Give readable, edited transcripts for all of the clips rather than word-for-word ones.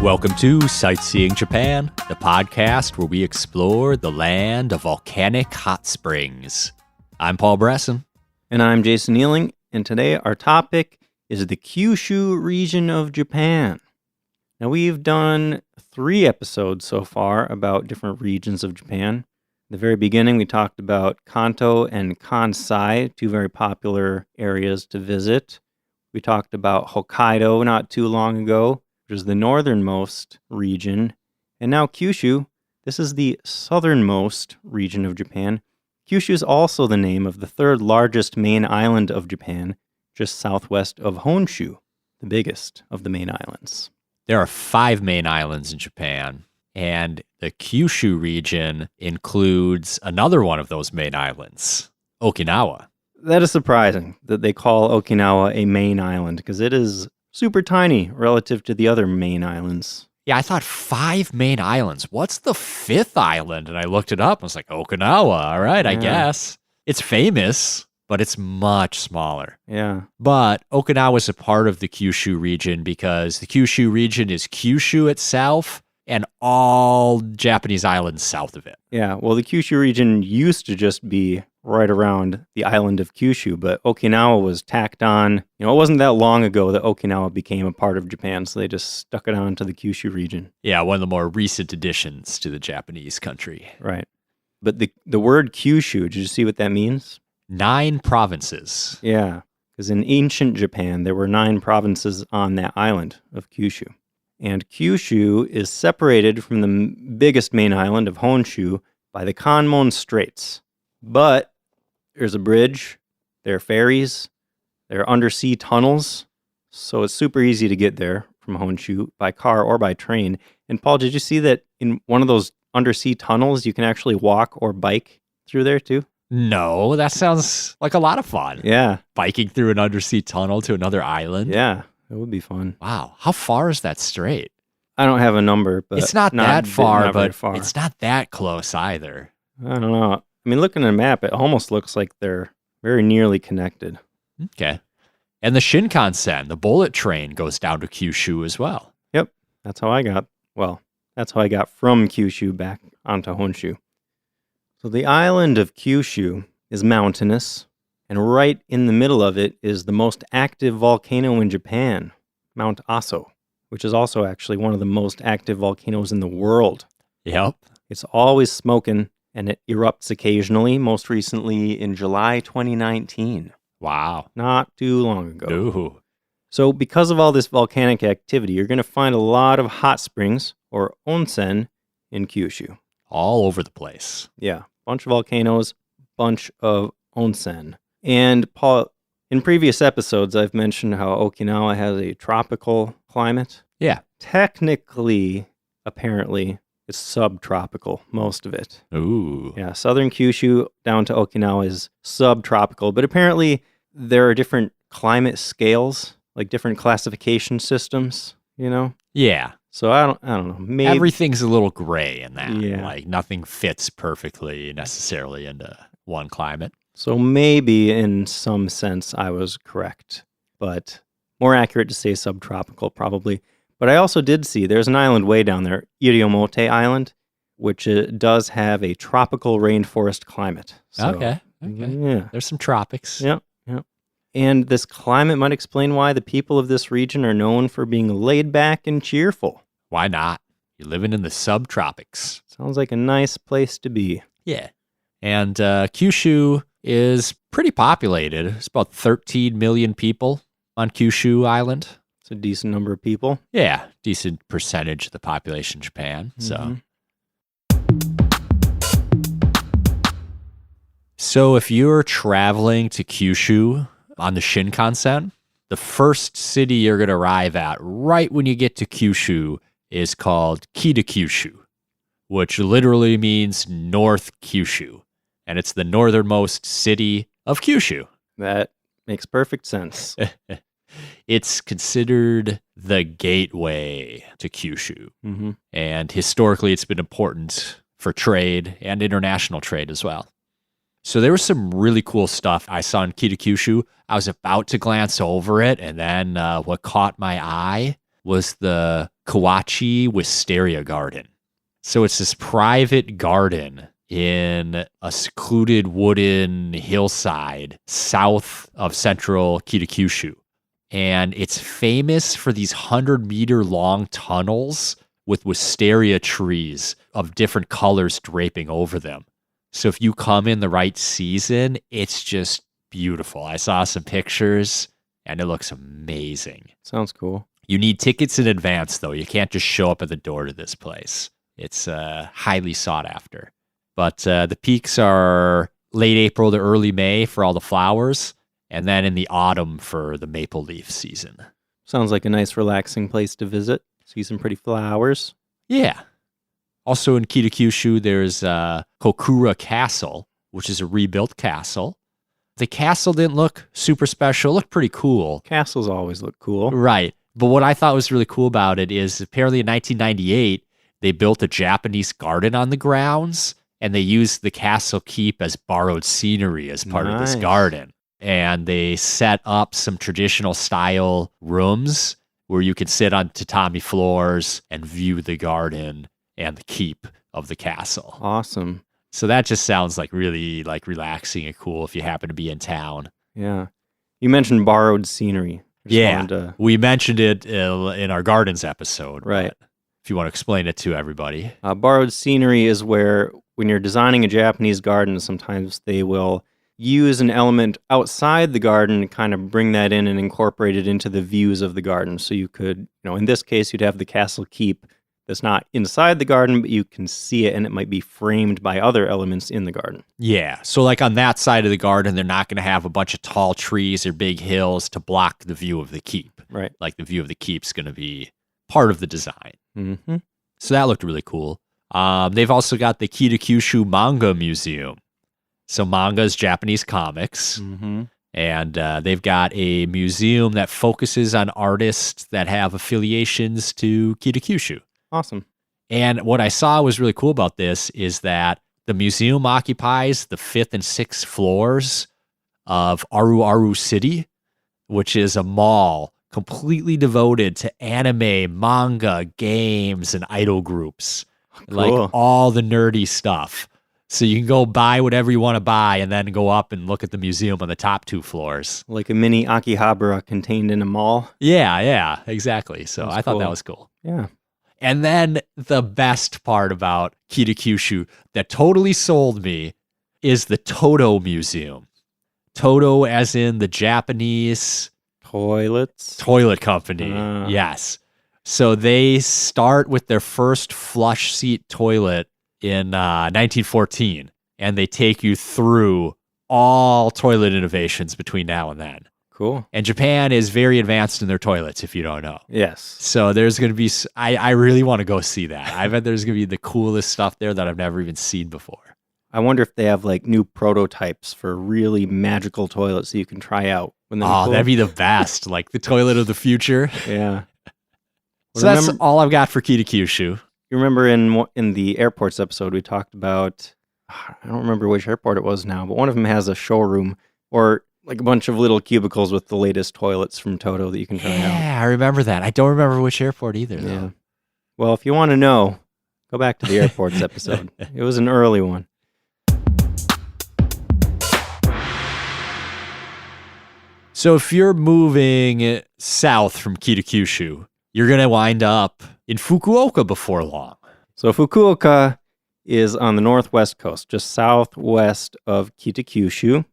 Welcome to Sightseeing Japan, the podcast where we explore the land of volcanic hot springs. I'm Paul Bresson. And I'm Jason Nealing, and today our topic is the Kyushu region of Japan. Now, we've done 3 episodes so far about different regions of Japan. At the very beginning, we talked about Kanto and Kansai, 2 very popular areas to visit. We talked about Hokkaido not too long ago, which is the northernmost region. And now Kyushu, this is the southernmost region of Japan. Kyushu is also the name of the 3rd largest main island of Japan, just southwest of Honshu, the biggest of the main islands. There are 5 main islands in Japan, and the Kyushu region includes another one of those main islands, Okinawa. That is surprising that they call Okinawa a main island, because it is super tiny relative to the other main islands. Yeah, I thought 5 main islands. What's the 5th island? And I looked it up. I was like, Okinawa. All right, I guess. It's famous, but it's much smaller. Yeah. But Okinawa is a part of the Kyushu region because the Kyushu region is Kyushu itself and all Japanese islands south of it. Yeah, well, the Kyushu region used to just be right around the island of Kyushu, but Okinawa was tacked on. It wasn't that long ago that Okinawa became a part of Japan, so they just stuck it on to the Kyushu region. Yeah, one of the more recent additions to the Japanese country. Right. But the word Kyushu, did you see what that means? 9 provinces. Yeah, because in ancient Japan, there were 9 provinces on that island of Kyushu. And Kyushu is separated from the biggest main island of Honshu by the Kanmon Straits. But there's a bridge, there are ferries, there are undersea tunnels, so it's super easy to get there from Honshu by car or by train. And Paul, did you see that in one of those undersea tunnels, you can actually walk or bike through there too? No, that sounds like a lot of fun. Yeah. Biking through an undersea tunnel to another island. Yeah, it would be fun. Wow. How far is that strait? I don't have a number, but it's not that far, but far. It's not that close either. I don't know. I mean, looking at a map, it almost looks like they're very nearly connected. Okay. And the Shinkansen, the bullet train, goes down to Kyushu as well. Yep. That's how I got from Kyushu back onto Honshu. So the island of Kyushu is mountainous, and right in the middle of it is the most active volcano in Japan, Mount Aso, which is also actually one of the most active volcanoes in the world. Yep. It's always smoking, and it erupts occasionally, most recently in July 2019. Wow. Not too long ago. Ooh. So because of all this volcanic activity, you're going to find a lot of hot springs, or onsen, in Kyushu. All over the place. Yeah. Bunch of volcanoes, bunch of onsen. And Paul, in previous episodes, I've mentioned how Okinawa has a tropical climate. Yeah. Technically, apparently, it's subtropical, most of it. Ooh. Yeah, southern Kyushu down to Okinawa is subtropical, but apparently there are different climate scales, like different classification systems, Yeah. So I don't know. Maybe Everything's a little gray in that. Yeah. Like nothing fits perfectly necessarily into one climate. So maybe in some sense I was correct, but more accurate to say subtropical probably. But I also did see there's an island way down there, Iriomote Island, which does have a tropical rainforest climate. So, Okay. Yeah. There's some tropics. Yep. And this climate might explain why the people of this region are known for being laid back and cheerful. Why not? You're living in the subtropics. Sounds like a nice place to be. Yeah. And Kyushu is pretty populated. It's about 13 million people on Kyushu Island. It's a decent number of people. Yeah, decent percentage of the population in Japan. So if you're traveling to Kyushu on the Shinkansen, the first city you're going to arrive at right when you get to Kyushu is called Kitakyushu, which literally means North Kyushu. And it's the northernmost city of Kyushu. That makes perfect sense. It's considered the gateway to Kyushu. Mm-hmm. And historically, it's been important for trade and international trade as well. So there was some really cool stuff I saw in Kitakyushu. I was about to glance over it, and then what caught my eye was the Kawachi Wisteria Garden. So it's this private garden in a secluded wooden hillside south of central Kitakyushu. And it's famous for these 100-meter long tunnels with wisteria trees of different colors draping over them. So if you come in the right season, it's just beautiful. I saw some pictures and it looks amazing. Sounds cool. You need tickets in advance, though. You can't just show up at the door to this place. It's highly sought after. But the peaks are late April to early May for all the flowers, and then in the autumn for the maple leaf season. Sounds like a nice, relaxing place to visit. See some pretty flowers. Yeah. Also in Kitakyushu, there's Kokura Castle, which is a rebuilt castle. The castle didn't look super special. It looked pretty cool. Castles always look cool. Right. But what I thought was really cool about it is apparently in 1998, they built a Japanese garden on the grounds, and they used the castle keep as borrowed scenery as part of this garden. And they set up some traditional style rooms where you can sit on tatami floors and view the garden and the keep of the castle. Awesome. So that just sounds like really like relaxing and cool if you happen to be in town. Yeah. You mentioned borrowed scenery. We mentioned it in our gardens episode. Right. If you want to explain it to everybody. Borrowed scenery is where when you're designing a Japanese garden, sometimes they will use an element outside the garden and kind of bring that in and incorporate it into the views of the garden. So you could, in this case, you'd have the castle keep that's not inside the garden, but you can see it and it might be framed by other elements in the garden. Yeah. So like on that side of the garden, they're not going to have a bunch of tall trees or big hills to block the view of the keep. Right. Like the view of the keep's going to be part of the design. Mm-hmm. So that looked really cool. They've also got the Kitakyushu Manga Museum. So manga is Japanese comics. Mm-hmm. And they've got a museum that focuses on artists that have affiliations to Kitakyushu. Awesome. And what I saw was really cool about this is that the museum occupies the 5th and 6th floors of Aruaru City, which is a mall completely devoted to anime, manga, games, and idol groups. Cool. Like all the nerdy stuff. So you can go buy whatever you want to buy and then go up and look at the museum on the top 2 floors. Like a mini Akihabara contained in a mall. Yeah, exactly. So I thought that was cool. Yeah. And then the best part about Kitakyushu that totally sold me is the TOTO Museum. TOTO as in the Japanese toilet company. Yes. So they start with their first flush seat toilet in 1914, and they take you through all toilet innovations between now and then. Cool. And Japan is very advanced in their toilets, if you don't know. Yes. So there's going to be, I really want to go see that. I bet there's going to be the coolest stuff there that I've never even seen before. I wonder if they have like new prototypes for really magical toilets that you can try out. That'd be the best. Like the toilet of the future. Yeah. So that's all I've got for Kitakyushu. You remember in the airports episode, we talked about, I don't remember which airport it was now, but one of them has a showroom or like a bunch of little cubicles with the latest toilets from TOTO that you can try out. Yeah, I remember that. I don't remember which airport either, though. Yeah. Well, if you want to know, go back to the airports episode. It was an early one. So if you're moving south from Kitakyushu, you're going to wind up in Fukuoka before long. So Fukuoka is on the northwest coast, just southwest of Kitakyushu.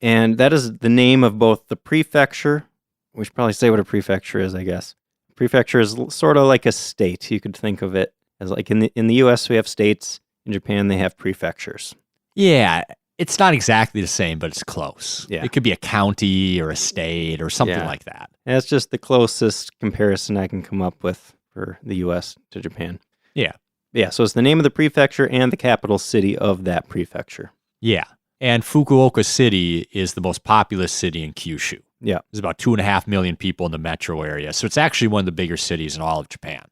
And that is the name of both the prefecture. We should probably say what a prefecture is, I guess. Prefecture is sort of like a state. You could think of it as like in the U.S. we have states. In Japan, they have prefectures. Yeah, it's not exactly the same, but it's close. Yeah. It could be a county or a state or something like that. And that's just the closest comparison I can come up with for the U.S. to Japan. Yeah. Yeah, so it's the name of the prefecture and the capital city of that prefecture. Yeah. And Fukuoka City is the most populous city in Kyushu. Yeah. There's about 2.5 million people in the metro area. So it's actually one of the bigger cities in all of Japan.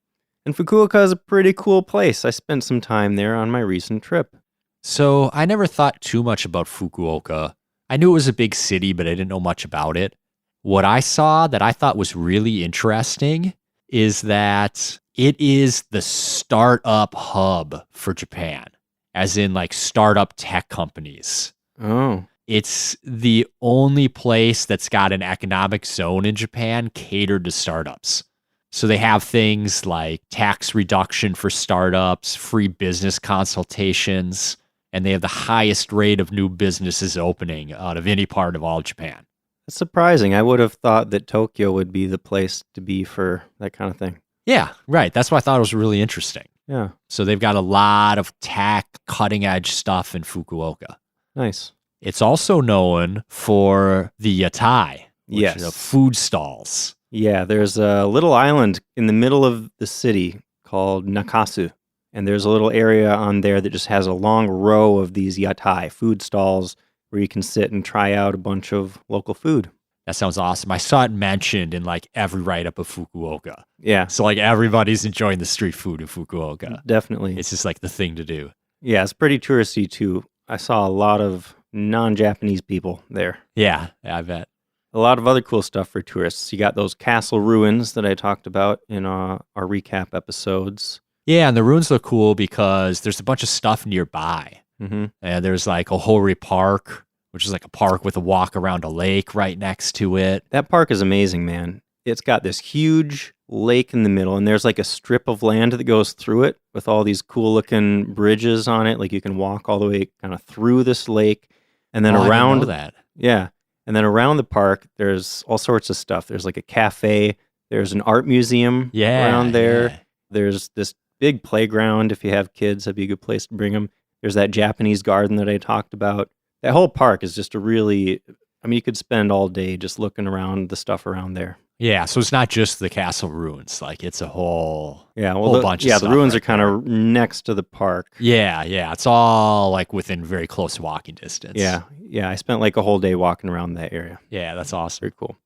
And Fukuoka is a pretty cool place. I spent some time there on my recent trip. So I never thought too much about Fukuoka. I knew it was a big city, but I didn't know much about it. What I saw that I thought was really interesting is that it is the startup hub for Japan, as in like startup tech companies. Oh, It's the only place that's got an economic zone in Japan catered to startups. So they have things like tax reduction for startups, free business consultations, and they have the highest rate of new businesses opening out of any part of all of Japan. that's surprising. I would have thought that Tokyo would be the place to be for that kind of thing. Yeah, right. That's why I thought it was really interesting. Yeah, So they've got a lot of tech, cutting edge stuff in Fukuoka. nice. It's also known for the Yatai, which Yes. is the food stalls. Yeah, there's a little island in the middle of the city called Nakasu. And there's a little area on there that just has a long row of these yatai, food stalls, where you can sit and try out a bunch of local food. That sounds awesome. I saw it mentioned in like every write-up of Fukuoka. Yeah, So like everybody's enjoying the street food in Fukuoka. definitely. It's just like the thing to do. Yeah, it's pretty touristy too. I saw a lot of non-Japanese people there. Yeah, I bet. A lot of other cool stuff for tourists. You got those castle ruins that I talked about in our recap episodes. Yeah, and the ruins look cool because there's a bunch of stuff nearby. Mm-hmm. And there's like Ohori Park, which is like a park with a walk around a lake right next to it. That park is amazing, man. It's got this huge lake in the middle, and there's like a strip of land that goes through it with all these cool looking bridges on it. Like you can walk all the way kind of through this lake, and then Oh, I didn't around know that. Yeah. And then around the park, there's all sorts of stuff. There's like a cafe. There's an art museum around there. Yeah. There's this big playground. If you have kids, that'd be a good place to bring them. There's that Japanese garden that I talked about. That whole park is just you could spend all day just looking around the stuff around there. Yeah, so it's not just the castle ruins. Like it's a whole Yeah, well, whole bunch of the stuff ruins right are kind of next to the park. Yeah, it's all like within very close walking distance. Yeah, I spent like a whole day walking around that area. Yeah, that's awesome. Very cool.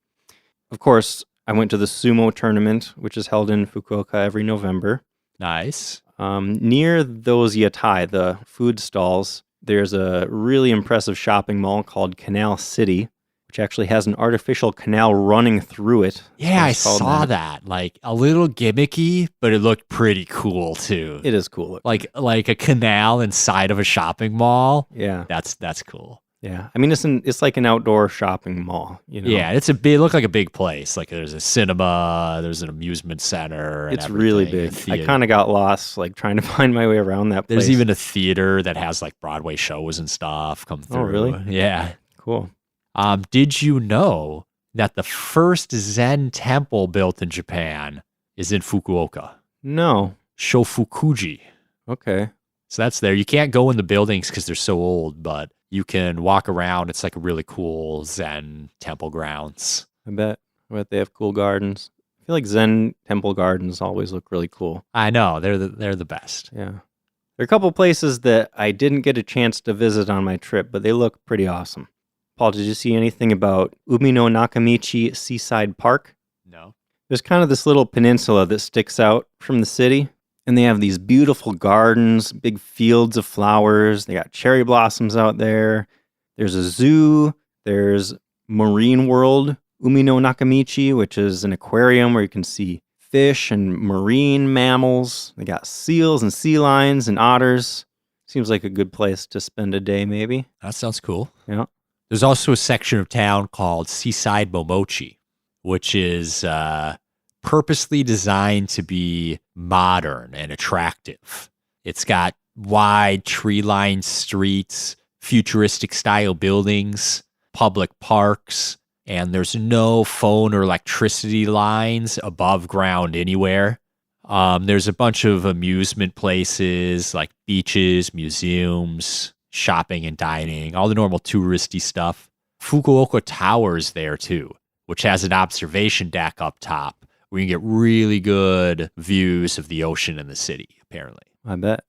Of course, I went to the Sumo tournament, which is held in Fukuoka every November. Nice. Near those yatai, the food stalls, there's a really impressive shopping mall called Canal City, which actually has an artificial canal running through it. Yeah, I It's called saw that. Like a little gimmicky, but it looked pretty cool too. It is cool. Like a canal inside of a shopping mall. Yeah, That's cool. yeah. I mean, it's like an outdoor shopping mall. You know? Yeah, it looked like a big place. Like there's a cinema, there's an amusement center. And It's really everything, a big. I theater. kind of got lost, like trying to find my way around that place. There's even a theater that has like Broadway shows and stuff come through. Oh, really? Yeah. Cool. Did you know that the first Zen temple built in Japan is in Fukuoka? No. Shofukuji. Okay. So that's there. You can't go in the buildings because they're so old, but you can walk around. It's like a really cool Zen temple grounds. I bet they have cool gardens. I feel like Zen temple gardens always look really cool. I know. They're the best. Yeah. There are a couple places that I didn't get a chance to visit on my trip, but they look pretty awesome. Paul, did you see anything about Uminonakamichi Seaside Park? No. There's kind of this little peninsula that sticks out from the city, and they have these beautiful gardens, big fields of flowers. They got cherry blossoms out there. There's a zoo. There's Marine World Uminonakamichi, which is an aquarium where you can see fish and marine mammals. They got seals and sea lions and otters. Seems like a good place to spend a day, maybe. That sounds cool. Yeah. There's also a section of town called Seaside Momochi, which is purposely designed to be modern and attractive. It's got wide tree-lined streets, futuristic style buildings, public parks, and there's no phone or electricity lines above ground anywhere. There's a bunch of amusement places like beaches, museums, shopping and dining, all the normal touristy stuff. Fukuoka Tower's there too, which has an observation deck up top where you can get really good views of the ocean and the city, apparently. I bet.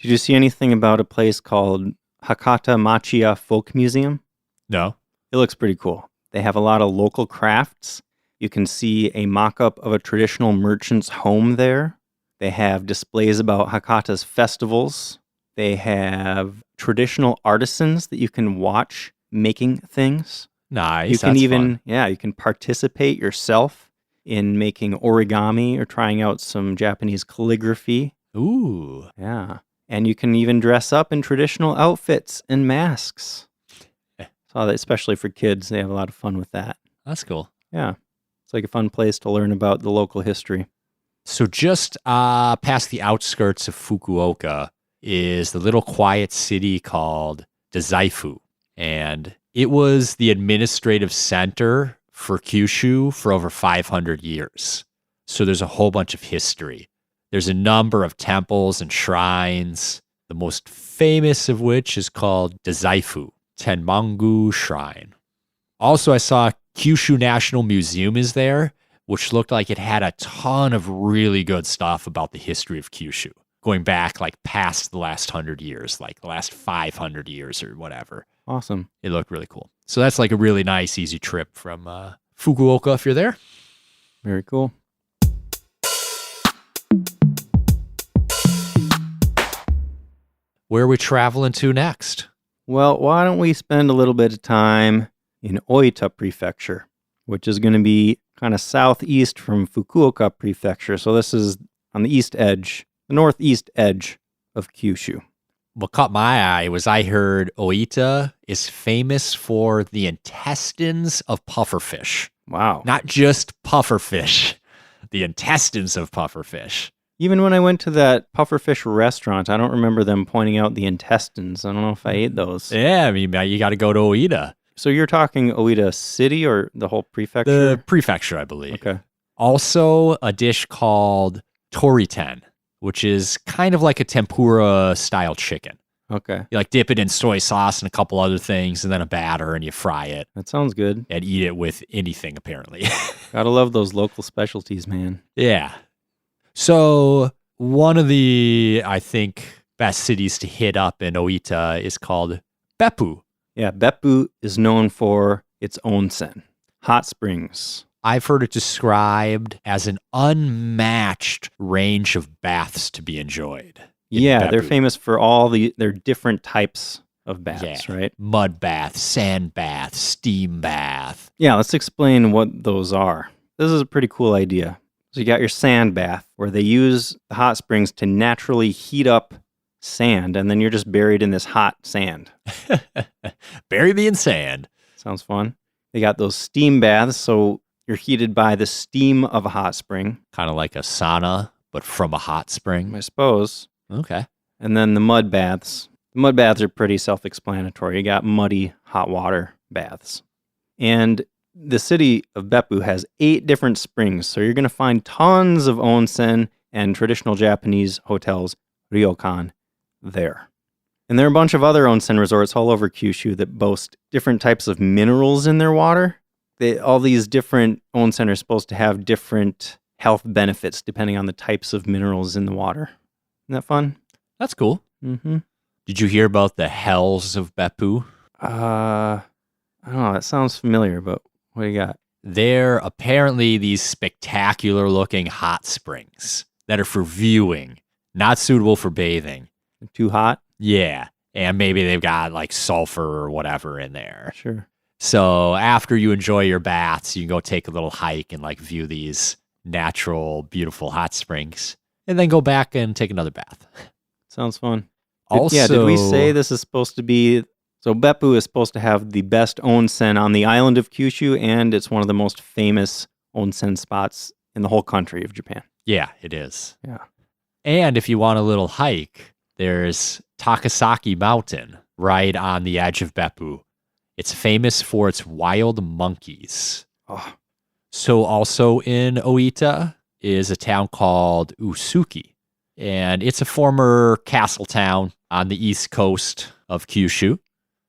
Did you see anything about a place called Hakata Machiya Folk Museum? No? It looks pretty cool. They have a lot of local crafts. You can see a mock-up of a traditional merchant's home there. They have displays about Hakata's festivals. They have traditional artisans that you can watch making things. Nice. You can That's even, fun. yeah, you can participate yourself in making origami or trying out some Japanese calligraphy. Ooh. Yeah. And you can even dress up in traditional outfits and masks. Saw that especially for kids. They have a lot of fun with that. That's cool. Yeah. It's like a fun place to learn about the local history. So just past the outskirts of Fukuoka is the little quiet city called Dazaifu. And it was the administrative center for Kyushu for over 500 years. So there's a whole bunch of history. There's a number of temples and shrines, the most famous of which is called Dazaifu, Tenmangu Shrine. Also, I saw Kyushu National Museum is there, which looked like it had a ton of really good stuff about the history of Kyushu, going back like past the last 100 years, like the last 500 years or whatever. Awesome. It looked really cool. So that's like a really nice, easy trip from Fukuoka if you're there. Very cool. Where are we traveling to next? Well, why don't we spend a little bit of time in Oita Prefecture, which is going to be kind of southeast from Fukuoka Prefecture. So this is on the east edge, the northeast edge of Kyushu. What caught my eye was I heard Oita is famous for the intestines of pufferfish. Wow. Not just pufferfish, the intestines of pufferfish. Even when I went to that pufferfish restaurant, I don't remember them pointing out the intestines. I don't know if I ate those. Yeah, I mean, you got to go to Oita. So you're talking Oita City or the whole prefecture? The prefecture, I believe. Okay. Also, a dish called toriten, which is kind of like a tempura-style chicken. Okay. You like dip it in soy sauce and a couple other things, and then a batter, and you fry it. That sounds good. And eat it with anything, apparently. Gotta love those local specialties, man. Yeah. So one of the, I think, best cities to hit up in Oita is called Beppu. Yeah, Beppu is known for its onsen, hot springs. I've heard it described as an unmatched range of baths to be enjoyed. Yeah, Beppu. they're famous for all their different types of baths, right? Mud bath, sand bath, steam bath. Yeah, let's explain what those are. This is a pretty cool idea. So you got your sand bath, where they use the hot springs to naturally heat up sand, and then you're just buried in this hot sand. Bury me in sand. Sounds fun. They got those steam baths, so you're heated by the steam of a hot spring. Kind of like a sauna, but from a hot spring. I suppose. Okay. And then the mud baths. The mud baths are pretty self-explanatory. You got muddy, hot water baths. And the city of Beppu has 8 different springs, so you're going to find tons of onsen and traditional Japanese hotels, ryokan, there. And there are a bunch of other onsen resorts all over Kyushu that boast different types of minerals in their water. All these different onsen are supposed to have different health benefits depending on the types of minerals in the water. Isn't that fun? That's cool. Mm-hmm. Did you hear about the hells of Beppu? I don't know. That sounds familiar, but what do you got? They're apparently these spectacular looking hot springs that are for viewing, not suitable for bathing. Too hot? Yeah. And maybe they've got like sulfur or whatever in there. Sure. So after you enjoy your baths, you can go take a little hike and like view these natural, beautiful hot springs and then go back and take another bath. Sounds fun. Also, did we say this is supposed to be... So Beppu is supposed to have the best onsen on the island of Kyushu, and it's one of the most famous onsen spots in the whole country of Japan. Yeah, it is. Yeah. And if you want a little hike, there's Takasaki Mountain right on the edge of Beppu. It's famous for its wild monkeys. Oh. So also in Oita is a town called Usuki. And it's a former castle town on the east coast of Kyushu.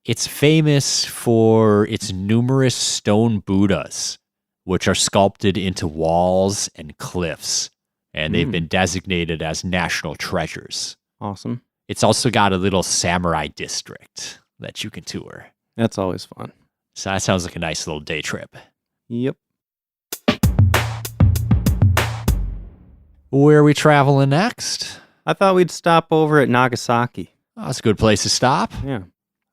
It's famous for its numerous stone Buddhas, which are sculpted into walls and cliffs. And they've been designated as national treasures. Awesome. It's also got a little samurai district that you can tour. That's always fun. So that sounds like a nice little day trip. Yep. Where are we traveling next? I thought we'd stop over at Nagasaki. Oh, that's a good place to stop. Yeah.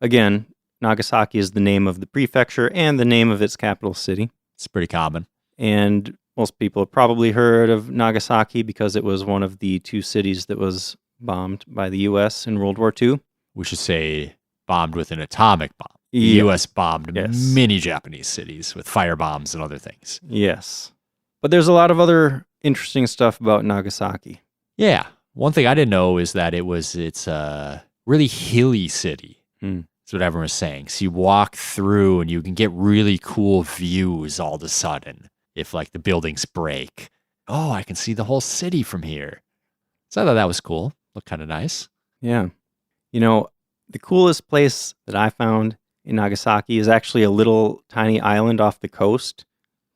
Again, Nagasaki is the name of the prefecture and the name of its capital city. It's pretty common. And Most people have probably heard of Nagasaki because it was one of the 2 cities that was bombed by the U.S. in World War II. We should say bombed with an atomic bomb. The Yeah. U.S. bombed Yes. many Japanese cities with fire bombs and other things. Yes. But there's a lot of other interesting stuff about Nagasaki. Yeah. One thing I didn't know is that it's a really hilly city. That's what everyone was saying. So you walk through and you can get really cool views all of a sudden if like the buildings break. Oh, I can see the whole city from here. So I thought that was cool. Looked kind of nice. Yeah. You know, the coolest place that I found in Nagasaki is actually a little tiny island off the coast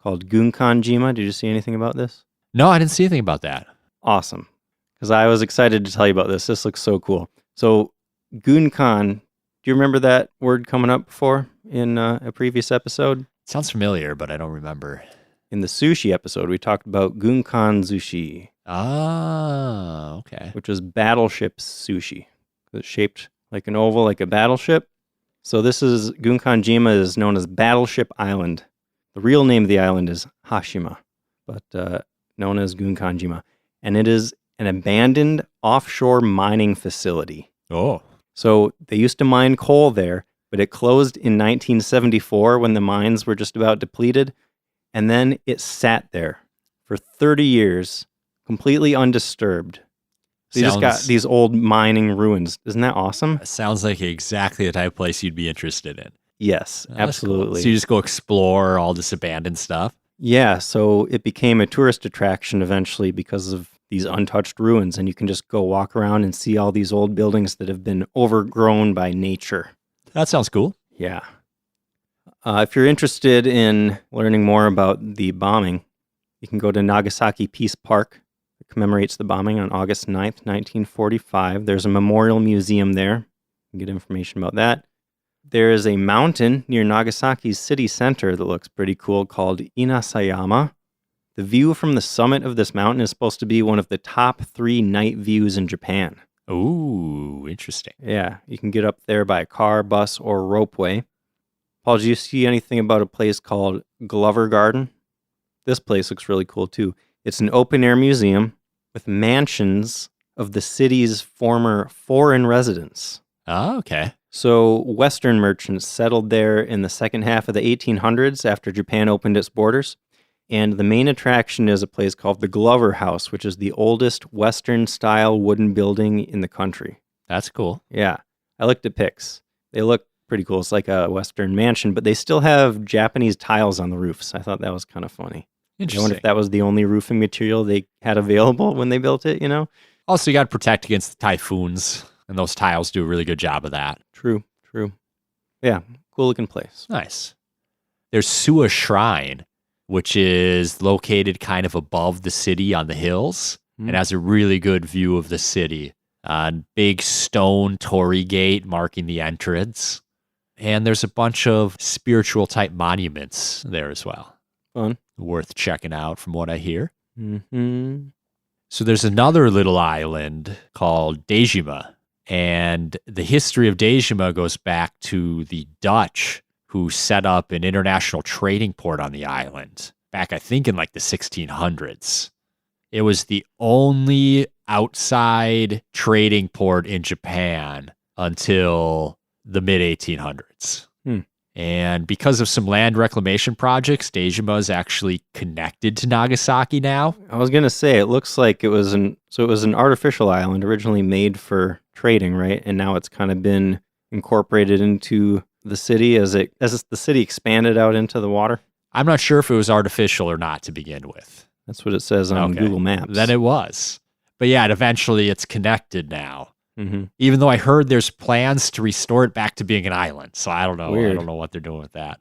called Gunkanjima. Did you see anything about this? No, I didn't see anything about that. Awesome. Because I was excited to tell you about this. This looks so cool. So Gunkan, do you remember that word coming up before in a previous episode? Sounds familiar, but I don't remember. In the sushi episode, we talked about Gunkan sushi. Ah, okay. Which was Battleship sushi. It's shaped like an oval, like a battleship. So this is, Gunkanjima is known as Battleship Island. The real name of the island is Hashima, but known as Gunkanjima. And it is an abandoned offshore mining facility. Oh. So they used to mine coal there, but it closed in 1974 when the mines were just about depleted. And then it sat there for 30 years, completely undisturbed. So you just got these old mining ruins. Isn't that awesome? Sounds like exactly the type of place you'd be interested in. Yes, absolutely. Cool. So you just go explore all this abandoned stuff? Yeah, so it became a tourist attraction eventually because of these untouched ruins, and you can just go walk around and see all these old buildings that have been overgrown by nature. That sounds cool. Yeah. If you're interested in learning more about the bombing, you can go to Nagasaki Peace Park. It commemorates the bombing on August 9th, 1945. There's a memorial museum there. You can get information about that. There is a mountain near Nagasaki's city center that looks pretty cool called Inasayama. The view from the summit of this mountain is supposed to be one of the top 3 night views in Japan. Ooh, interesting. Yeah, you can get up there by car, bus, or ropeway. Paul, did you see anything about a place called Glover Garden? This place looks really cool too. It's an open-air museum with mansions of the city's former foreign residents. Oh, okay. So Western merchants settled there in the second half of the 1800s after Japan opened its borders. And the main attraction is a place called the Glover House, which is the oldest Western-style wooden building in the country. That's cool. Yeah. I looked at pics. They look pretty cool. It's like a Western mansion, but they still have Japanese tiles on the roofs. I thought that was kind of funny. Interesting. I wonder if that was the only roofing material they had available when they built it, you know? Also, you got to protect against the typhoons, and those tiles do a really good job of that. True. Yeah, cool looking place. Nice. There's Suwa Shrine, which is located kind of above the city on the hills and has a really good view of the city. Big stone torii gate marking the entrance. And there's a bunch of spiritual type monuments there as well. Fun. Worth checking out from what I hear. Mm-hmm. So there's another little island called Dejima. And the history of Dejima goes back to the Dutch who set up an international trading port on the island back, I think, in like the 1600s. It was the only outside trading port in Japan until the mid-1800s. And because of some land reclamation projects, Dejima is actually connected to Nagasaki now. I was going to say, it looks like it was an artificial island originally made for trading, right? And now it's kind of been incorporated into the city as the city expanded out into the water. I'm not sure if it was artificial or not to begin with. That's what it says on Google Maps. Then it was. But yeah, eventually it's connected now. Mm-hmm. Even though I heard there's plans to restore it back to being an island. So I don't know. Weird. I don't know what they're doing with that.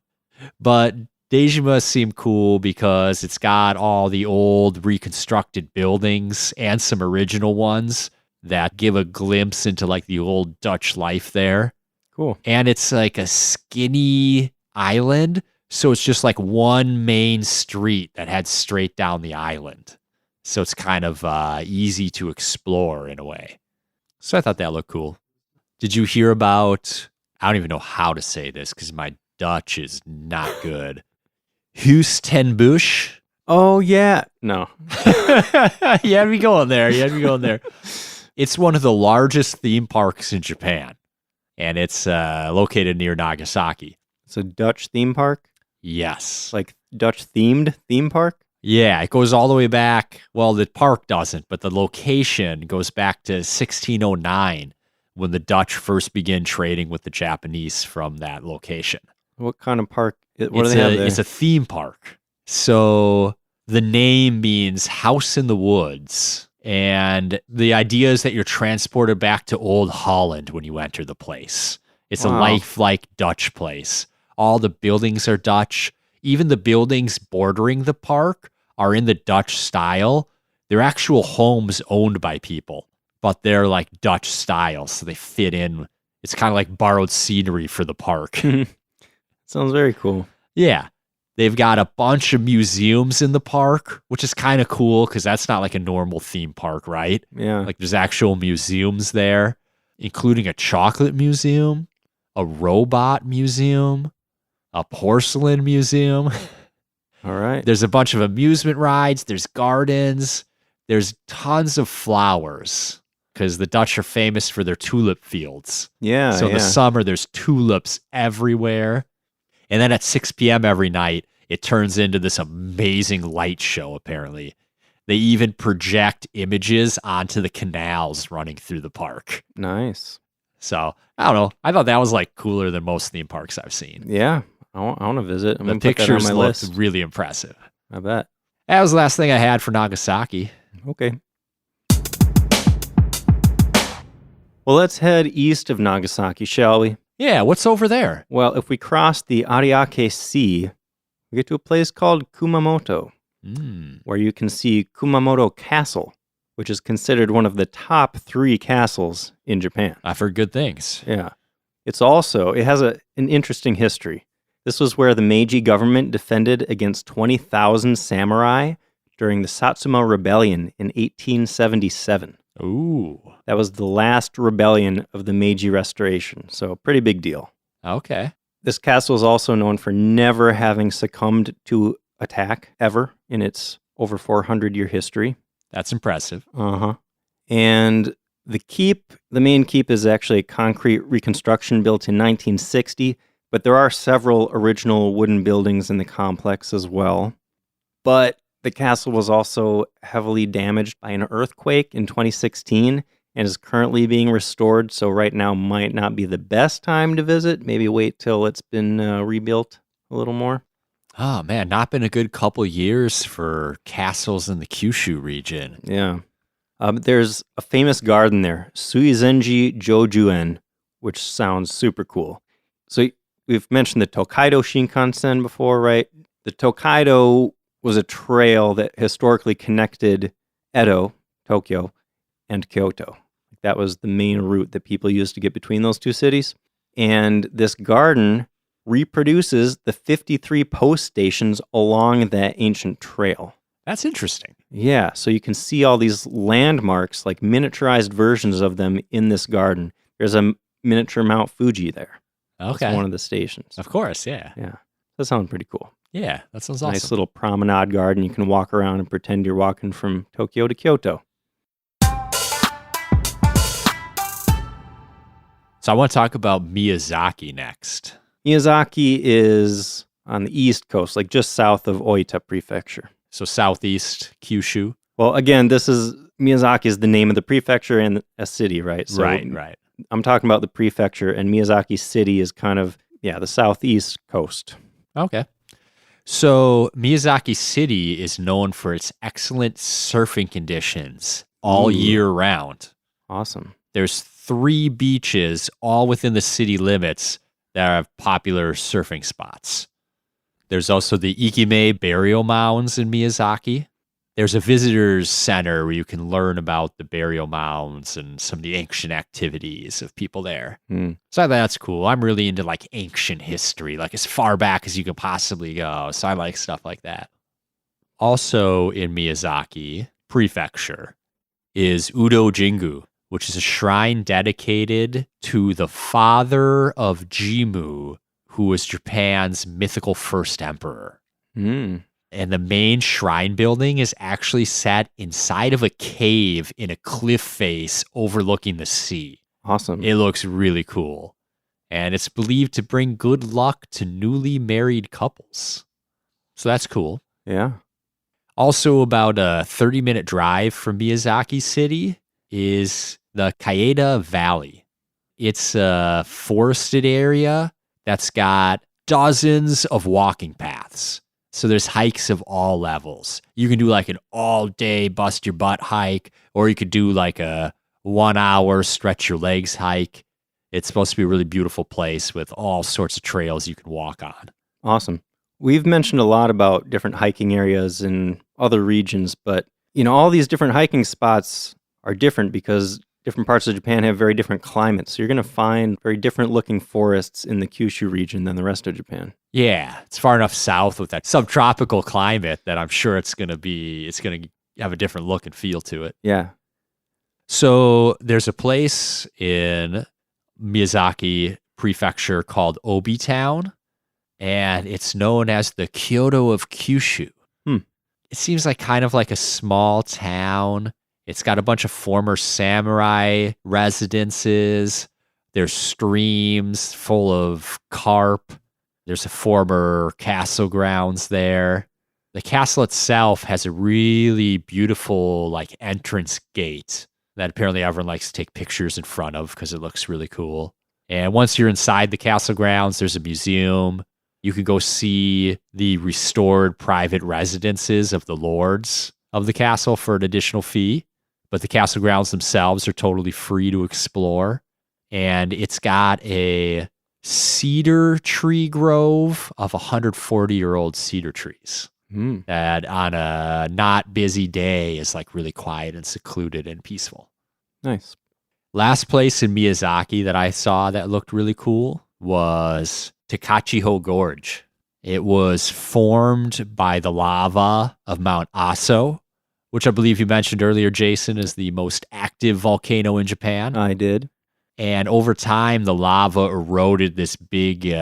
But Dejima seemed cool because it's got all the old reconstructed buildings and some original ones that give a glimpse into like the old Dutch life there. Cool. And it's like a skinny island. So it's just like one main street that heads straight down the island. So it's kind of easy to explore in a way. So I thought that looked cool. Did you hear about, I don't even know how to say this because my Dutch is not good. Huis ten Bosch? Oh, yeah. No. You had me going there. It's one of the largest theme parks in Japan, and it's located near Nagasaki. It's a Dutch theme park? Yes. Like Dutch-themed theme park? Yeah, it goes all the way back. Well, the park doesn't, but the location goes back to 1609 when the Dutch first began trading with the Japanese from that location. What kind of park? What do they have there? It's a theme park. So the name means house in the woods. And the idea is that you're transported back to Old Holland when you enter the place. It's a lifelike Dutch place. All the buildings are Dutch. Even the buildings bordering the park are in the Dutch style. They're actual homes owned by people, but they're like Dutch style, so they fit in. It's kind of like borrowed scenery for the park. Sounds very cool. Yeah. They've got a bunch of museums in the park, which is kind of cool because that's not like a normal theme park, right? Yeah. Like there's actual museums there, including a chocolate museum, a robot museum, a porcelain museum. All right. There's a bunch of amusement rides. There's gardens. There's tons of flowers because the Dutch are famous for their tulip fields. Yeah. So in the summer, there's tulips everywhere. And then at 6 p.m. every night, it turns into this amazing light show, apparently. They even project images onto the canals running through the park. Nice. So, I don't know. I thought that was like cooler than most theme parks I've seen. Yeah. I want to visit. The pictures looked really impressive. I bet. That was the last thing I had for Nagasaki. Okay. Well, let's head east of Nagasaki, shall we? Yeah, what's over there? Well, if we cross the Ariake Sea, we get to a place called Kumamoto, where you can see Kumamoto Castle, which is considered one of the top 3 castles in Japan. I've heard good things. Yeah. It has an interesting history. This was where the Meiji government defended against 20,000 samurai during the Satsuma Rebellion in 1877. Ooh. That was the last rebellion of the Meiji Restoration, so pretty big deal. Okay. This castle is also known for never having succumbed to attack ever in its over 400-year history. That's impressive. Uh-huh. And the main keep is actually a concrete reconstruction built in 1960, but there are several original wooden buildings in the complex as well. But the castle was also heavily damaged by an earthquake in 2016 and is currently being restored, so right now might not be the best time to visit. Maybe wait till it's been rebuilt a little more. Oh, man, not been a good couple years for castles in the Kyushu region. Yeah. There's a famous garden there, Suizenji Jojuen, which sounds super cool. So we've mentioned the Tokaido Shinkansen before, right? The Tokaido was a trail that historically connected Edo, Tokyo, and Kyoto. That was the main route that people used to get between those two cities. And this garden reproduces the 53 post stations along that ancient trail. That's interesting. Yeah, so you can see all these landmarks, like miniaturized versions of them in this garden. There's a miniature Mount Fuji there. Okay. That's one of the stations. Of course, yeah. Yeah, that sounds pretty cool. Yeah, that sounds awesome. Nice little promenade garden. You can walk around and pretend you're walking from Tokyo to Kyoto. So I want to talk about Miyazaki next. Miyazaki is on the east coast, like just south of Oita Prefecture. So southeast Kyushu. Well, again, Miyazaki is the name of the prefecture and a city, right? So Right. I'm talking about the prefecture, and Miyazaki City is kind of, the southeast coast. Okay. So Miyazaki City is known for its excellent surfing conditions all year round. Awesome. There's 3 beaches all within the city limits that have popular surfing spots. There's also the Ikime burial mounds in Miyazaki. There's a visitors center where you can learn about the burial mounds and some of the ancient activities of people there. So I thought that's cool. I'm really into like ancient history, like as far back as you can possibly go. So I like stuff like that. Also in Miyazaki Prefecture is Udo Jingu, which is a shrine dedicated to the father of Jimmu, who was Japan's mythical first emperor. And the main shrine building is actually set inside of a cave in a cliff face overlooking the sea. Awesome. It looks really cool. And it's believed to bring good luck to newly married couples. So that's cool. Yeah. Also, about a 30-minute drive from Miyazaki City is the Kaeda Valley. It's a forested area that's got dozens of walking paths. So there's hikes of all levels. You can do like an all-day bust your butt hike, or you could do like a 1 hour stretch your legs hike. It's supposed to be a really beautiful place with all sorts of trails you can walk on. Awesome. We've mentioned a lot about different hiking areas in other regions, but all these different hiking spots are different because different parts of Japan have very different climates. So you're going to find very different looking forests in the Kyushu region than the rest of Japan. Yeah, it's far enough south with that subtropical climate that I'm sure it's going to have a different look and feel to it. Yeah. So there's a place in Miyazaki Prefecture called Obi Town, and it's known as the Kyoto of Kyushu. It seems like kind of like a small town. It's got a bunch of former samurai residences. There's streams full of carp. There's a former castle grounds there. The castle itself has a really beautiful like entrance gate that apparently everyone likes to take pictures in front of because it looks really cool. And once you're inside the castle grounds, there's a museum. You can go see the restored private residences of the lords of the castle for an additional fee. But the castle grounds themselves are totally free to explore. And it's got a cedar tree grove of 140-year-old cedar trees that on a not busy day is like really quiet and secluded and peaceful. Nice. Last place in Miyazaki that I saw that looked really cool was Takachiho Gorge. It was formed by the lava of Mount Aso, which I believe you mentioned earlier, Jason, is the most active volcano in Japan. I did. And over time, the lava eroded this big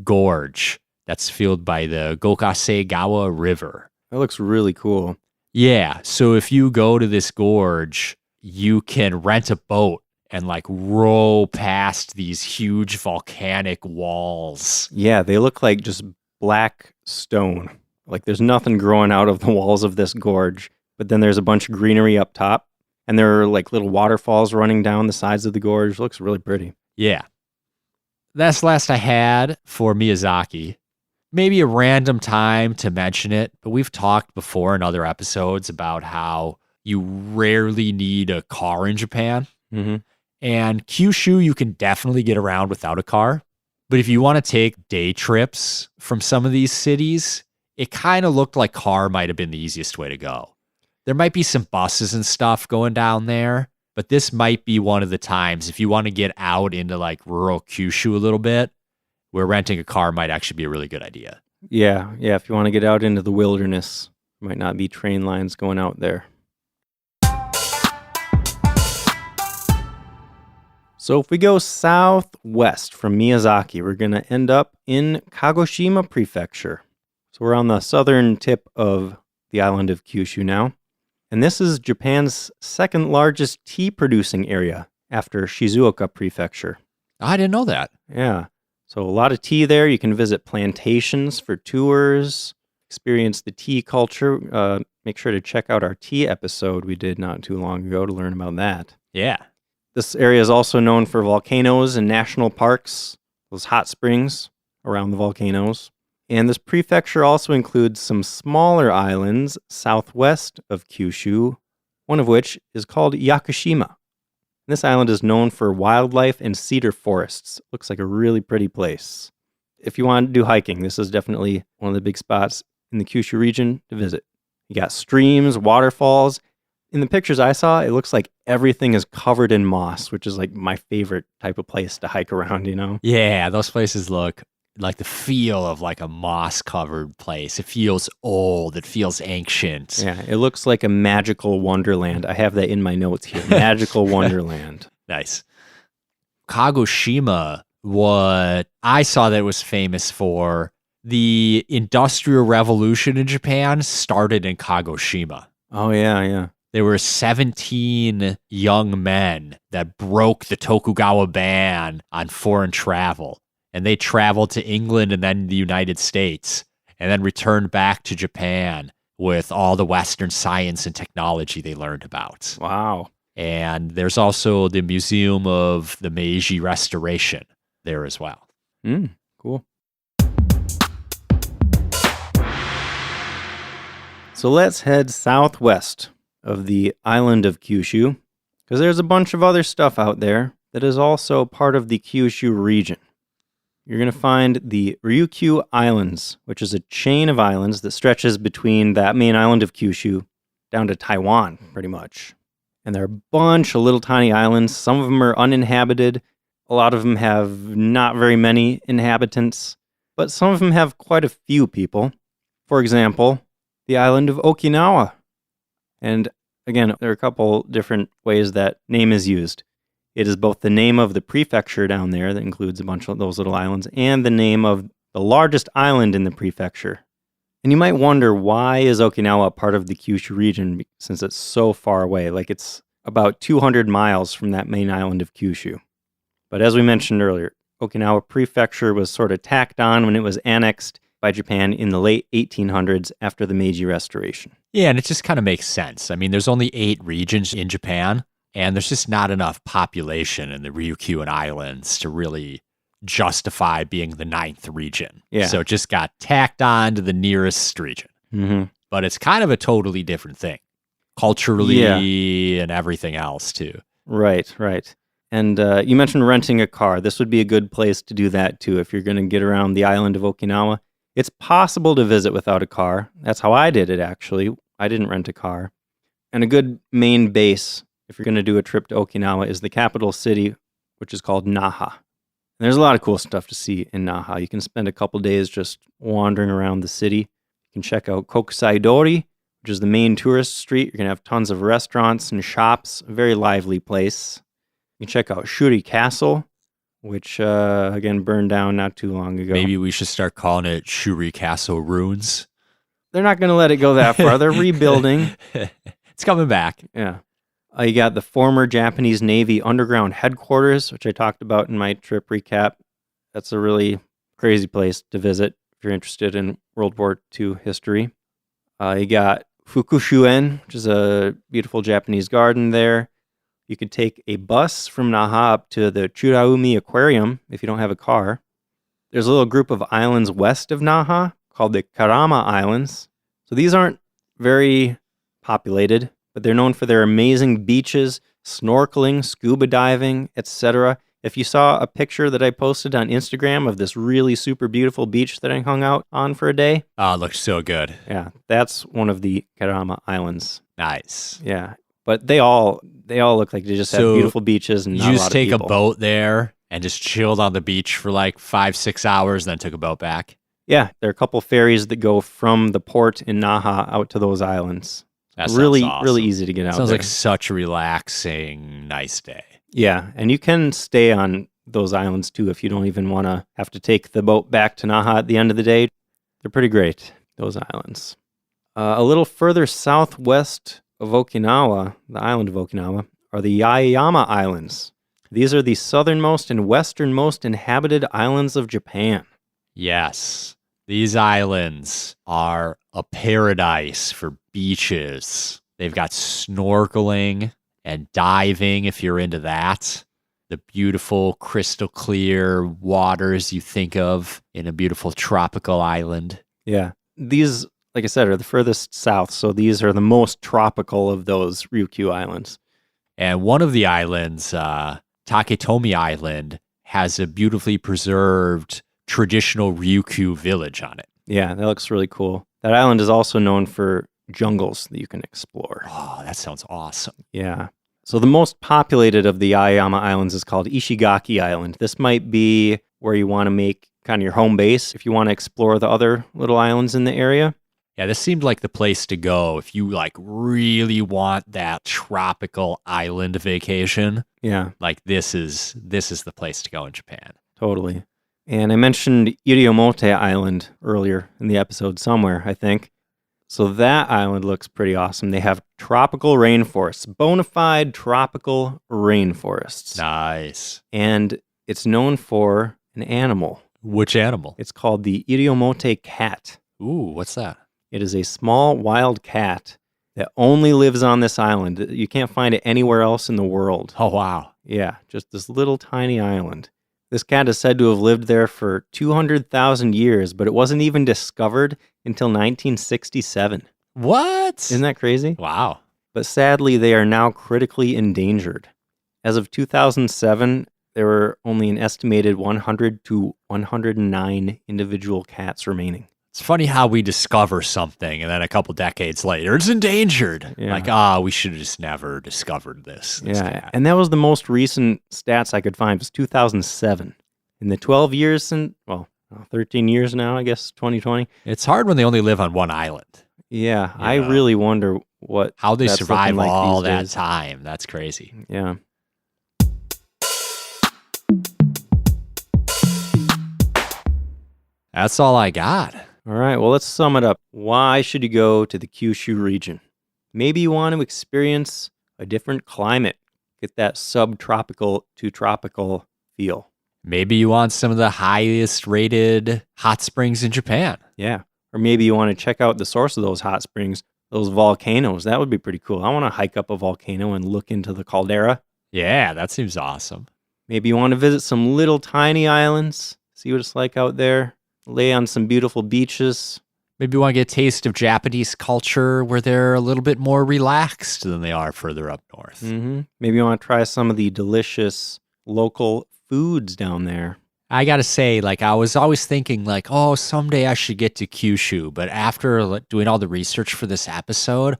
gorge that's filled by the Gokasegawa River. That looks really cool. Yeah, so if you go to this gorge, you can rent a boat and like row past these huge volcanic walls. Yeah, they look like just black stone. Like there's nothing growing out of the walls of this gorge, but then there's a bunch of greenery up top, and there are like little waterfalls running down the sides of the gorge. It looks really pretty. Yeah. That's the last I had for Miyazaki. Maybe a random time to mention it, but we've talked before in other episodes about how you rarely need a car in Japan. Mm-hmm. And Kyushu, you can definitely get around without a car. But if you want to take day trips from some of these cities, it kind of looked like car might have been the easiest way to go. There might be some buses and stuff going down there, but this might be one of the times if you want to get out into like rural Kyushu a little bit, where renting a car might actually be a really good idea. Yeah. If you want to get out into the wilderness, might not be train lines going out there. So if we go southwest from Miyazaki, we're going to end up in Kagoshima Prefecture. So we're on the southern tip of the island of Kyushu now. And this is Japan's second largest tea producing area after Shizuoka Prefecture. I didn't know that. Yeah. So a lot of tea there. You can visit plantations for tours, experience the tea culture. Make sure to check out our tea episode we did not too long ago to learn about that. Yeah. This area is also known for volcanoes and national parks, those hot springs around the volcanoes. And this prefecture also includes some smaller islands southwest of Kyushu, one of which is called Yakushima. This island is known for wildlife and cedar forests. Looks like a really pretty place. If you want to do hiking, this is definitely one of the big spots in the Kyushu region to visit. You got streams, waterfalls. In the pictures I saw, it looks like everything is covered in moss, which is like my favorite type of place to hike around, you know? Yeah, those places look like the feel of like a moss-covered place. It feels old. It feels ancient. Yeah, it looks like a magical wonderland. I have that in my notes here. Magical wonderland. Nice. Kagoshima, what I saw that it was famous for The Industrial Revolution in Japan started in Kagoshima. Oh, yeah. There were 17 young men that broke the Tokugawa ban on foreign travel. And they traveled to England and then the United States, and then returned back to Japan with all the Western science and technology they learned about. Wow. And there's also the Museum of the Meiji Restoration there as well. Cool. So let's head southwest of the island of Kyushu, because there's a bunch of other stuff out there that is also part of the Kyushu region. You're going to find the Ryukyu Islands, which is a chain of islands that stretches between that main island of Kyushu down to Taiwan, pretty much. And there are a bunch of little tiny islands. Some of them are uninhabited. A lot of them have not very many inhabitants, but some of them have quite a few people. For example, the island of Okinawa. And again, there are a couple different ways that name is used. It is both the name of the prefecture down there that includes a bunch of those little islands and the name of the largest island in the prefecture. And you might wonder, why is Okinawa part of the Kyushu region since it's so far away? Like, it's about 200 miles from that main island of Kyushu. But as we mentioned earlier, Okinawa prefecture was sort of tacked on when it was annexed by Japan in the late 1800s after the Meiji Restoration. Yeah, and it just kind of makes sense. I mean, there's only 8 regions in Japan, and there's just not enough population in the Ryukyuan Islands to really justify being the 9th region. Yeah. So it just got tacked on to the nearest region. Mm-hmm. But it's kind of a totally different thing, culturally and everything else, too. Right. And you mentioned renting a car. This would be a good place to do that, too, if you're going to get around the island of Okinawa. It's possible to visit without a car. That's how I did it, actually. I didn't rent a car. And a good main base, if you're going to do a trip to Okinawa, is the capital city, which is called Naha. And there's a lot of cool stuff to see in Naha. You can spend a couple days just wandering around the city. You can check out Kokusai-dori, which is the main tourist street. You're going to have tons of restaurants and shops, a very lively place. You can check out Shuri Castle, which, again, burned down not too long ago. Maybe we should start calling it Shuri Castle Ruins. They're not going to let it go that far. They're rebuilding. It's coming back. Yeah. You got the former Japanese Navy underground headquarters, which I talked about in my trip recap. That's a really crazy place to visit if you're interested in World War II history. You got Fukushuen, which is a beautiful Japanese garden there. You could take a bus from Naha up to the Churaumi Aquarium if you don't have a car. There's a little group of islands west of Naha called the Karama Islands. So these aren't very populated, but they're known for their amazing beaches, snorkeling, scuba diving, etc. If you saw a picture that I posted on Instagram of this really super beautiful beach that I hung out on for a day. Oh, it looks so good. Yeah, that's one of the Karama Islands. Nice. Yeah, but they all look like they just have beautiful beaches and not a lot of people. You just take a boat there and just chilled on the beach for like 5-6 hours, then took a boat back. Yeah, there are a couple ferries that go from the port in Naha out to those islands. That really, sounds awesome. really easy to get out Sounds there. like such a relaxing, nice day. Yeah, and you can stay on those islands too if you don't even want to have to take the boat back to Naha at the end of the day. They're pretty great, those islands. A little further southwest of Okinawa, the island of Okinawa, are the Yaeyama Islands. These are the southernmost and westernmost inhabited islands of Japan. Yes, these islands are a paradise for beaches. They've got snorkeling and diving if you're into that. The beautiful crystal clear waters you think of in a beautiful tropical island. Yeah. These, like I said, are the furthest south, so these are the most tropical of those Ryukyu Islands. And one of the islands, Taketomi Island, has a beautifully preserved traditional Ryukyu village on it. Yeah, that looks really cool. That island is also known for jungles that you can explore. Oh, that sounds awesome. Yeah. So the most populated of the Yaeyama Islands is called Ishigaki Island. This might be where you want to make kind of your home base if you want to explore the other little islands in the area. Yeah, this seemed like the place to go if you like really want that tropical island vacation. Yeah. Like this is the place to go in Japan. Totally. And I mentioned Iriomote Island earlier in the episode somewhere, I think. So that island looks pretty awesome. They have tropical rainforests, bona fide tropical rainforests. Nice. And it's known for an animal. Which animal? It's called the Iriomote cat. Ooh, what's that? It is a small wild cat that only lives on this island. You can't find it anywhere else in the world. Oh, wow. Yeah, just this little tiny island. This cat is said to have lived there for 200,000 years, but it wasn't even discovered until 1967. What? Isn't that crazy? Wow. But sadly, they are now critically endangered. As of 2007, there were only an estimated 100 to 109 individual cats remaining. It's funny how we discover something and then a couple decades later, it's endangered. Yeah. Like, we should have just never discovered this cat. And that was the most recent stats I could find, was 2007. In the 12 years since, 13 years now, I guess, 2020. It's hard when they only live on one island. Yeah, I really wonder how they that's survive looking like all these that days. time. That's crazy. Yeah. That's all I got. All right, well, let's sum it up. Why should you go to the Kyushu region? Maybe you want to experience a different climate, get that subtropical to tropical feel. Maybe you want some of the highest rated hot springs in Japan. Yeah. Or maybe you want to check out the source of those hot springs, those volcanoes. That would be pretty cool. I want to hike up a volcano and look into the caldera. Yeah, that seems awesome. Maybe you want to visit some little tiny islands, see what it's like out there, lay on some beautiful beaches. Maybe you want to get a taste of Japanese culture where they're a little bit more relaxed than they are further up north. Mm-hmm. Maybe you want to try some of the delicious local foods down there. I got to say, I was always thinking, someday I should get to Kyushu. But after doing all the research for this episode,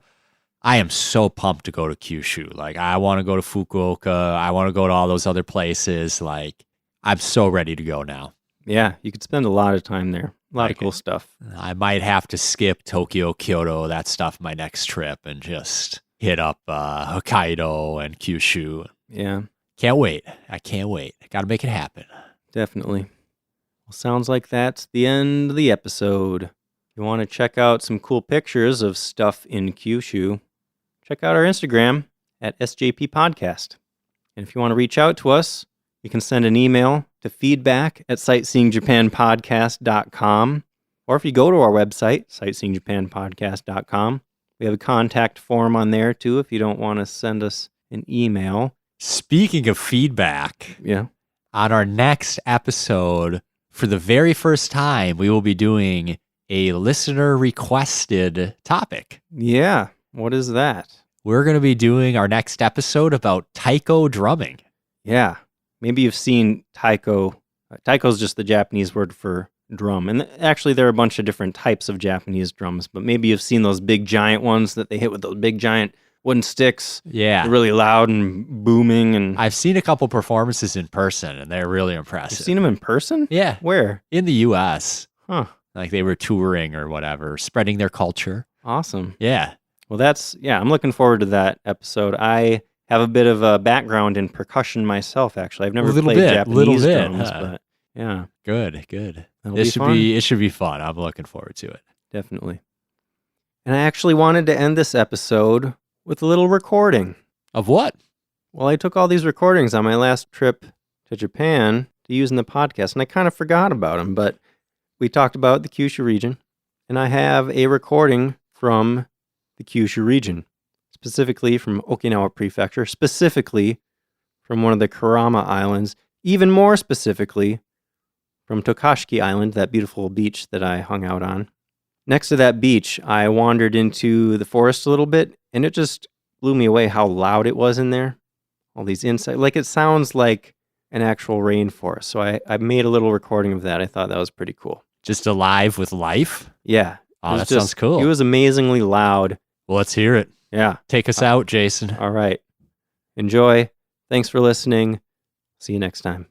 I am so pumped to go to Kyushu. I want to go to Fukuoka. I want to go to all those other places. I'm so ready to go now. Yeah, you could spend a lot of time there. A lot of cool stuff. I might have to skip Tokyo, Kyoto, that stuff my next trip and just hit up Hokkaido and Kyushu. Yeah. Can't wait. I can't wait. I got to make it happen. Definitely. Well, sounds like that's the end of the episode. If you want to check out some cool pictures of stuff in Kyushu, check out our Instagram at SJP Podcast. And if you want to reach out to us, you can send an email to feedback@sightseeingjapanpodcast.com. Or if you go to our website, sightseeingjapanpodcast.com, we have a contact form on there too if you don't want to send us an email. Speaking of feedback, Yeah. on our next episode, for the very first time, we will be doing a listener requested topic. Yeah. What is that? We're going to be doing our next episode about taiko drumming. Yeah. Maybe you've seen taiko. Taiko is just the Japanese word for drum. And actually, there are a bunch of different types of Japanese drums, but maybe you've seen those big giant ones that they hit with those big giant wooden sticks. Yeah. They're really loud and booming. And I've seen a couple performances in person, and they're really impressive. You've seen them in person? Yeah. Where? In the U.S. Huh. They were touring or whatever, spreading their culture. Awesome. Yeah. Well, I'm looking forward to that episode. I have a bit of a background in percussion myself, actually. I've never played Japanese drums, but yeah. Good. That'll It be should fun. it should be fun. I'm looking forward to it. Definitely. And I actually wanted to end this episode with a little recording. Of what? Well, I took all these recordings on my last trip to Japan to use in the podcast, and I kind of forgot about them, but we talked about the Kyushu region, and I have a recording from the Kyushu region, specifically from Okinawa Prefecture, specifically from one of the Kurama Islands, even more specifically from Takasaki Island, that beautiful beach that I hung out on. Next to that beach, I wandered into the forest a little bit, and it just blew me away how loud it was in there. All these insects. It sounds like an actual rainforest. So I made a little recording of that. I thought that was pretty cool. Just alive with life? Yeah. Oh, that sounds cool. It was amazingly loud. Well, let's hear it. Yeah. Take us out, Jason. All right. Enjoy. Thanks for listening. See you next time.